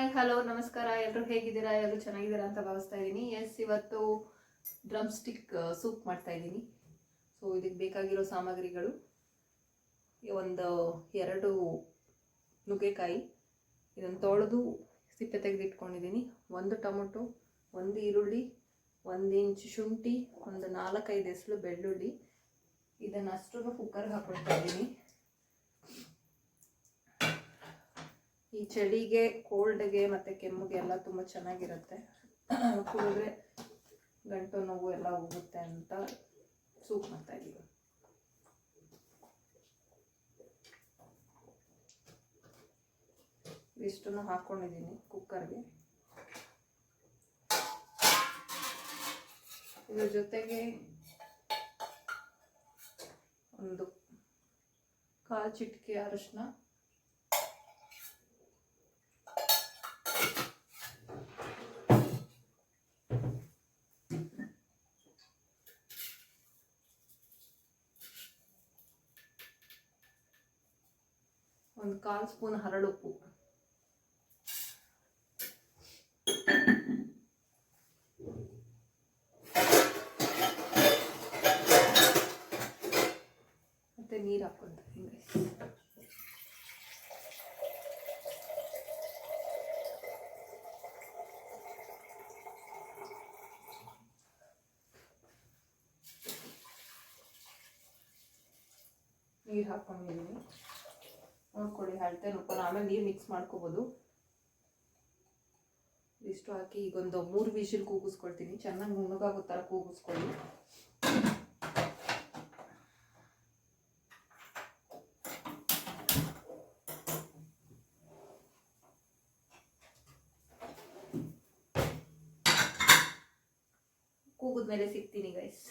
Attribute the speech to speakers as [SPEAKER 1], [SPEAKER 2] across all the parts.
[SPEAKER 1] Hi hello ನಮಸ್ಕಾರ. ಎಲ್ಲರೂ ಹೇಗಿದ್ದೀರಾ? ಎಲ್ಲರೂ ಚೆನ್ನಾಗಿದ್ದೀರಾ ಅಂತ ಭಾವಿಸ್ತಾ ಇದ್ದೀನಿ. ಇವತ್ತು ಡ್ರಮ್ ಸ್ಟಿಕ್ ಸೂಪ್ ಮಾಡ್ತಾ ಇದ್ದೀನಿ. ಸೊ ಇದಕ್ಕೆ ಬೇಕಾಗಿರೋ ಸಾಮಗ್ರಿಗಳು ಒಂದು 2 ನುಗ್ಗೆಕಾಯಿ, ಇದನ್ನು ತೊಳೆದು ಸಿಪ್ಪೆ ತೆಗೆದಿಟ್ಕೊಂಡಿದ್ದೀನಿ, 1 ಟೊಮೊಟೊ, 1 ಈರುಳ್ಳಿ, 1 ಇಂಚು ಶುಂಠಿ, ಒಂದು 4-5 ಎಸಳು ಬೆಳ್ಳುಳ್ಳಿ. ಇದನ್ನು ಅಷ್ಟನ್ನು ಕುಕ್ಕರ್ಗೆ ಹಾಕೊಳ್ತಾ ಇದ್ದೀನಿ. ಈ ಚಳಿಗೆ, ಕೋಲ್ಡ್ಗೆ ಮತ್ತು ಕೆಮ್ಮಿಗೆ ಎಲ್ಲ ತುಂಬ ಚೆನ್ನಾಗಿರುತ್ತೆ. ಕುಡಿದ್ರೆ ಗಂಟು ನೋವು ಎಲ್ಲ ಹೋಗುತ್ತೆ ಅಂತ ಸೂಪ್ ಮಾಡ್ತಾ ಇದ್ದೀವಿ. ಇಷ್ಟನ್ನು ಹಾಕ್ಕೊಂಡಿದ್ದೀನಿ ಕುಕ್ಕರ್ಗೆ. ಇದ್ರ ಜೊತೆಗೆ ಒಂದು 1/4 ಚಿಟಿಕೆ ಅರಿಶಿನ, ಒಂದು 1/4 ಸ್ಪೂನ್ ಹರಳುಪ್ಪು, ಮತ್ತೆ ನೀರು ಹಾಕ್ಕೊಂತೀನಿ. ನೀರು ಹಾಕ್ಕೊಂಡಿದ್ದೀನಿ, ನೋಡ್ಕೊಳ್ಳಿ ಅಳತೆ ನೋಡ್ಕೊಂಡು ಆಮೇಲೆ ನೀರು ಮಿಕ್ಸ್ ಮಾಡ್ಕೋಬೋದು. ಇಷ್ಟು ಹಾಕಿ ಈಗೊಂದು 3 ವಿಷಲ್ ಕೂಗಿಸ್ಕೊಳ್ತೀನಿ. ಚೆನ್ನಾಗಿ ನುಣ್ಣಗಾಗೋ ಥರ ಕೂಗಿಸ್ಕೊಳ್ಳಿ. ಕೂಗಿದ್ಮೇಲೆ ಸಿಗ್ತೀನಿ ಗೈಸ್.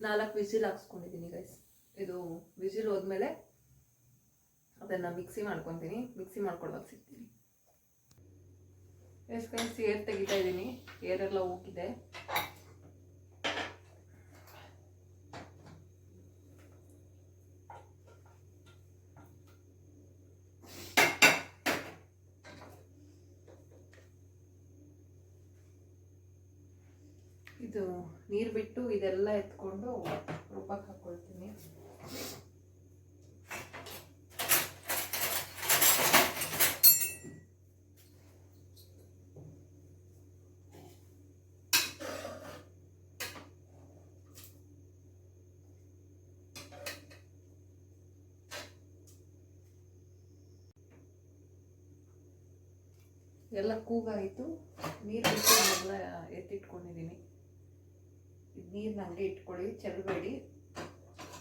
[SPEAKER 1] ನಾಲ್ಕು ವಿಸಿಲ್ ಹಾಕ್ಸ್ಕೊಂಡಿದ್ದೀನಿ ಗೈಸ್. ಇದು ವಿಸಿಲ್ ಹೋದ್ಮೇಲೆ ಅದನ್ನು ಮಿಕ್ಸಿ ಮಾಡ್ಕೊತೀನಿ. ಮಿಕ್ಸಿ ಮಾಡ್ಕೊಳ್ಳೋಕೆ ಸಿಗ್ತೀನಿ. ಎಷ್ಟು ಗೈಸ್ ಏರ್ ತೆಗಿತಾ ಇದ್ದೀನಿ, ಏರೆಲ್ಲ ಹೋಗಿದೆ. ಇದು ನೀರು ಬಿಟ್ಟು ಇದೆಲ್ಲ ಎತ್ಕೊಂಡು ರುಬ್ಬಕ್ಕೆ ಹಾಕ್ಕೊಳ್ತೀನಿ. ಎಲ್ಲ ಕೂಗಾಯಿತು, ನೀರು ಬಿಟ್ಟು ಎಲ್ಲ ಎತ್ತಿಟ್ಕೊಂಡಿದ್ದೀನಿ. ಇದು ನೀರು ಹಂಗೆ ಇಟ್ಕೊಳ್ಳಿ, ಚೆಲ್ಲಬೇಡಿ.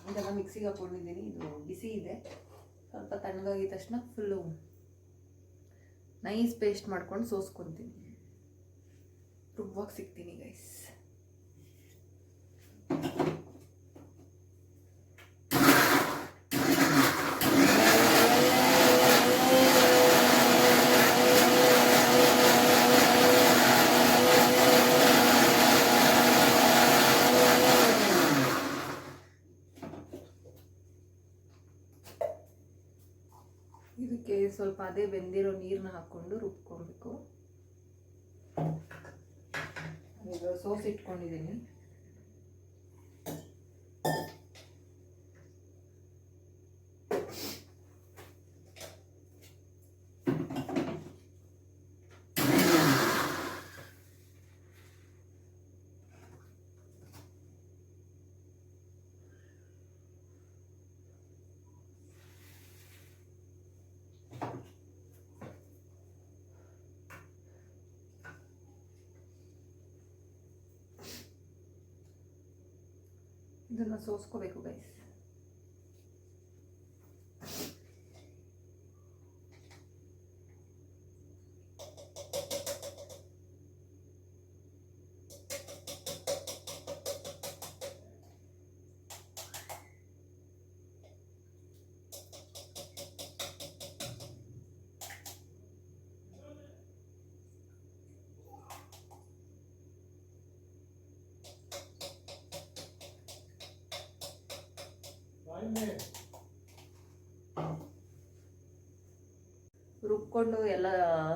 [SPEAKER 1] ಇದೆಲ್ಲ ಮಿಕ್ಸಿಗೆ ಹಾಕ್ಕೊಂಡಿದ್ದೀನಿ. ಇದು ಬಿಸಿ ಇದೆ, ಸ್ವಲ್ಪ ತಣ್ಣಗಾಗಿದ ತಕ್ಷಣ ಫುಲ್ಲು ನೈಸ್ ಪೇಸ್ಟ್ ಮಾಡ್ಕೊಂಡು ಸೋಸ್ಕೊತೀನಿ. ರುಬ್ಬಕ್ಕೆ ಸಿಗ್ತೀನಿ ಗೈಸ್. ಇದಕ್ಕೆ ಸ್ವಲ್ಪ ಅದೇ ಬೆಂದಿರೋ ನೀರನ್ನ ಹಾಕ್ಕೊಂಡು ರುಬ್ಕೊಬೇಕು. ಈಗ ಸೋಸ್ ಇಟ್ಕೊಂಡಿದ್ದೀನಿ. ಇದನ್ನು ಸೋಸ್ಕೋಬೇಕು ಗೈಸ್. ರುಬ್ಕೊಂಡು ಎಲ್ಲ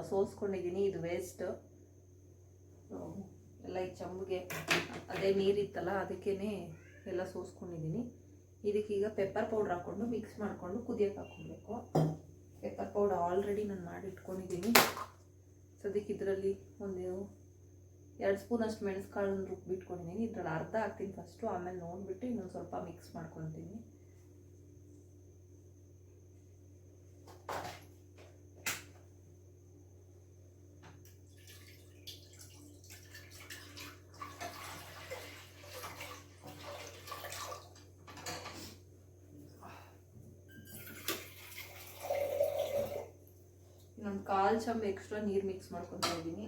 [SPEAKER 1] ಸೋಸ್ಕೊಂಡಿದ್ದೀನಿ. ಇದು ವೇಸ್ಟ್ ಎಲ್ಲ ಈ ಚಂಬಿಗೆ ಅದೇ ನೀರಿತ್ತಲ್ಲ ಅದಕ್ಕೇ ಎಲ್ಲ ಸೋಸ್ಕೊಂಡಿದ್ದೀನಿ. ಇದಕ್ಕೀಗ ಪೆಪ್ಪರ್ ಪೌಡ್ರ್ ಹಾಕ್ಕೊಂಡು ಮಿಕ್ಸ್ ಮಾಡಿಕೊಂಡು ಕುದಿಯೋಕೆ ಹಾಕ್ಕೊಳ್ಬೇಕು. ಪೆಪ್ಪರ್ ಪೌಡರ್ ಆಲ್ರೆಡಿ ನಾನು ಮಾಡಿ ಇಟ್ಕೊಂಡಿದ್ದೀನಿ. ಸದ್ಯಕ್ಕೆ ಇದರಲ್ಲಿ ಒಂದು 2 ಸ್ಪೂನ್ ಅಷ್ಟು ಮೆಣಸುಕಾಳನ್ನು ರುಬ್ಬಿಟ್ಕೊಂಡಿದ್ದೀನಿ. ಇದರಲ್ಲಿ ಅರ್ಧ ಹಾಕ್ತೀನಿ ಫಸ್ಟು, ಆಮೇಲೆ ನೋಡಿಬಿಟ್ಟು ಇನ್ನೊಂದು ಸ್ವಲ್ಪ ಮಿಕ್ಸ್ ಮಾಡ್ಕೊತೀನಿ. ಇನ್ನೊಂದು 1/4 ಚಮಚ ಎಕ್ಸ್ಟ್ರಾ ನೀರು ಮಿಕ್ಸ್ ಮಾಡ್ಕೊತಾ ಇದ್ದೀನಿ.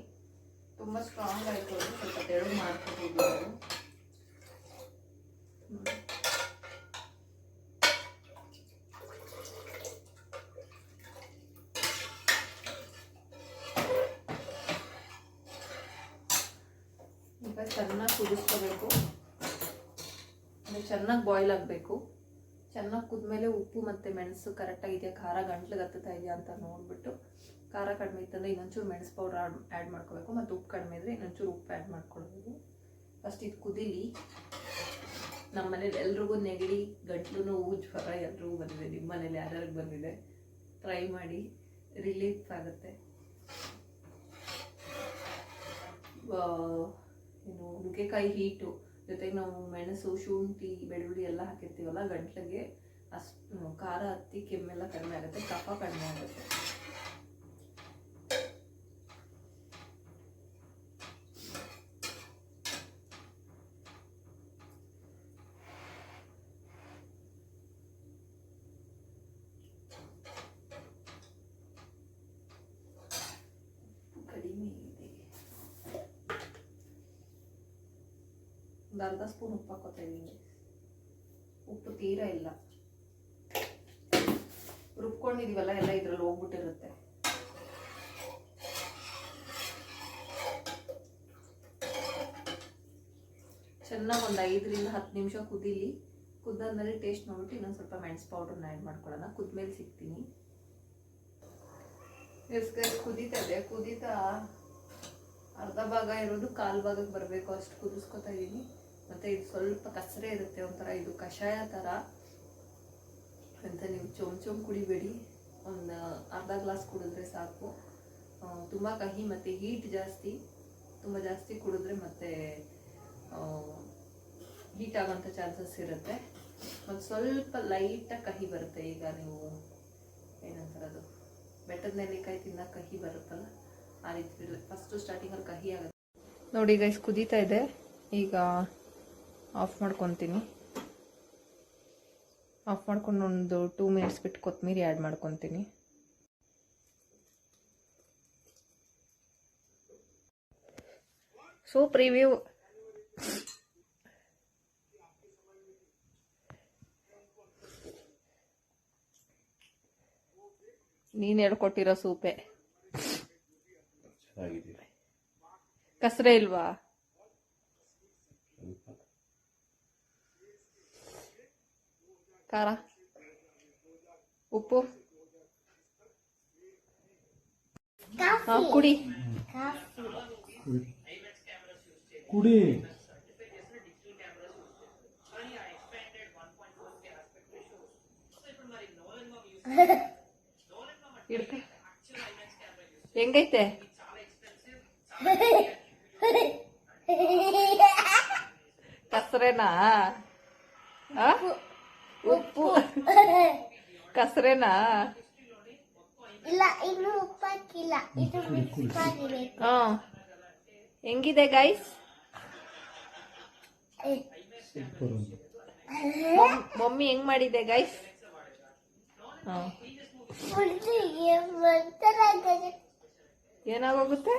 [SPEAKER 1] ತುಂಬ ಸ್ಟ್ರಾಂಗ್ ಆಯಿತು, ಅದು ಸ್ವಲ್ಪ ತೆಳು ಮಾಡ್ಕೊಂಡಿದ್ದೀನಿ. ಈಗ ಚೆನ್ನಾಗಿ ಕುದಿಸ್ಕೋಬೇಕು, ಅಂದರೆ ಚೆನ್ನಾಗಿ ಬಾಯ್ಲ್ ಆಗಬೇಕು. ಚೆನ್ನಾಗಿ ಕುದ್ಮೇಲೆ ಉಪ್ಪು ಮತ್ತು ಮೆಣಸು ಕರೆಕ್ಟಾಗಿದೆಯಾ, ಖಾರ ಗಂಟ್ಲಿಗೆ ಹತ್ತುತ್ತಾ ಇದೆಯಾ ಅಂತ ನೋಡಿಬಿಟ್ಟು, ಖಾರ ಕಡಿಮೆ ಇತ್ತಂದರೆ ಇನ್ನೊಂಚೂರು ಮೆಣಸು ಪೌಡ್ರ್ ಆ್ಯಡ್ ಮಾಡ್ಕೋಬೇಕು, ಮತ್ತು ಉಪ್ಪು ಕಡಿಮೆ ಇದ್ದರೆ ಇನ್ನೊಂಚೂರು ಉಪ್ಪು ಆ್ಯಡ್ ಮಾಡ್ಕೊಳ್ಬೇಕು. ಫಸ್ಟ್ ಇದು ಕುದೀಲಿ. ನಮ್ಮ ಮನೇಲಿ ಎಲ್ರಿಗೂ ನೆಗಡಿ, ಗಂಟ್ಲು ನೋವು, ಜ್ವರ ಎಲ್ರಿಗೂ ಬಂದಿದೆ. ನಿಮ್ಮ ಮನೇಲಿ ಯಾರ್ಯಾರಿಗೆ ಬಂದಿದೆ ಟ್ರೈ ಮಾಡಿ, ರಿಲೀಫ್ ಆಗುತ್ತೆ. ಏನು ನುಗ್ಗೆಕಾಯಿ ಹೀಟು ಜೊತೆಗೆ ನಾವು ಮೆಣಸು, ಶುಂಠಿ, ಬೆಳ್ಳುಳ್ಳಿ ಎಲ್ಲ ಹಾಕಿರ್ತೀವಲ್ಲ, ಗಂಟ್ಲಿಗೆ ಅಷ್ಟು ಖಾರ ಹತ್ತಿ ಕೆಮ್ಮೆಲ್ಲ ಕಡಿಮೆ ಆಗುತ್ತೆ, ಕಫ ಕಡಿಮೆ ಆಗುತ್ತೆ. ಕಡಿಮೆ ಇದೆ, ಒಂದು ಅರ್ಧ ಸ್ಪೂನ್ ಉಪ್ಪು ಹಾಕೋತಾ ಇದ್ದೀನಿ. ಉಪ್ಪು ತೀರಾ ಇಲ್ಲ, ರುಬ್ಕೊಂಡಿದೀವಲ್ಲ ಎಲ್ಲ ಇದ್ರಲ್ಲಿ ಹೋಗ್ಬಿಟ್ಟಿರುತ್ತೆ. ಚೆನ್ನಾಗಿ ಒಂದು 5ರಿಂದ 10 ನಿಮಿಷ ಕುದೀಲಿ. ಕುದ್ದಾದ್ಮೇಲೆ ಟೇಸ್ಟ್ ನೋಡ್ಬಿಟ್ಟು ಇನ್ನೊಂದು ಸ್ವಲ್ಪ ಮೆಣಸು ಪೌಡ್ರನ್ನ ಆ್ಯಡ್ ಮಾಡ್ಕೊಳ್ಳೋಣ. ಕುದ್ಮೇಲೆ ಸಿಗ್ತೀನಿ. ಕುದೀತಾ ಇದೆ, ಕುದೀತಾ ಅರ್ಧ ಭಾಗ ಇರೋದು 1/4 ಭಾಗಕ್ಕೆ ಬರಬೇಕು ಅಷ್ಟು ಕುದಿಸ್ಕೊತಾ ಇದ್ದೀನಿ. ಮತ್ತು ಇದು ಸ್ವಲ್ಪ ಕಸರೆ ಇರುತ್ತೆ, ಒಂಥರ ಇದು ಕಷಾಯ ಥರ ಅಂತ. ನೀವು ಚೊಂಬ್ ಕುಡಿಬೇಡಿ, ಒಂದು ಅರ್ಧ ಗ್ಲಾಸ್ ಕುಡಿದ್ರೆ ಸಾಕು. ತುಂಬ ಕಹಿ ಮತ್ತು ಹೀಟ್ ಜಾಸ್ತಿ, ತುಂಬ ಜಾಸ್ತಿ ಕುಡಿದ್ರೆ ಮತ್ತೆ ಹೀಟ್ ಆಗೋಂಥ ಚಾನ್ಸಸ್ ಇರುತ್ತೆ. ಮತ್ತು ಸ್ವಲ್ಪ ಲೈಟಾಗಿ ಕಹಿ ಬರುತ್ತೆ. ಈಗ ನೀವು ಏನಂತಾರದು ಬೆಟ್ಟದ ನೆಲ್ಲಿಕಾಯಿ ತಿನ್ನೋಕೆ ಕಹಿ ಬರುತ್ತಲ್ಲ, ಆ ರೀತಿ ಫಸ್ಟು ಸ್ಟಾರ್ಟಿಂಗಲ್ಲಿ ಕಹಿ ಆಗುತ್ತೆ. ನೋಡಿ ಗೈಸ್, ಕುದೀತಾ ಇದೆ. ಈಗ ಆಫ್ ಮಾಡ್ಕೊತೀನಿ. ಆಫ್ ಮಾಡ್ಕೊಂಡು ಒಂದು 2 ಮಿನಿಟ್ಸ್ ಬಿಟ್ಟು ಕೊತ್ತಂಬರಿ ಆ್ಯಡ್ ಮಾಡ್ಕೊತೀನಿ. Soup review. ನೀನು ಹೇಳ್ಕೊಟ್ಟಿರೋ ಸೂಪೆ. ಕಸರೆ ಇಲ್ವಾ? ಖಾರ, ಉಪ್ಪು, ಕುಡಿ
[SPEAKER 2] ಕುಡಿ.
[SPEAKER 1] ಹೆಂಗೈತೆ? ಕಸರೆನಾ? ಉಪ್ಪು ಕಸರೆನಾ?
[SPEAKER 3] ಇಲ್ಲ, ಇನ್ನು ಉಪ್ಪಾಕಿಲ್ಲ. ಇದು ಉಪ್ಪಾಗಿದೆ.
[SPEAKER 1] ಹೆಂಗಿದೆ ಗೈಸ್? ಮಮ್ಮಿ ಹೆಂಗ್ ಮಾಡಿದೆ ಗೈಸ್?
[SPEAKER 3] ಫುಲ್ಗೆ ಒಂಥರ ಆಗಿದೆ.
[SPEAKER 1] ಏನಾಗೋಗುತ್ತೆ?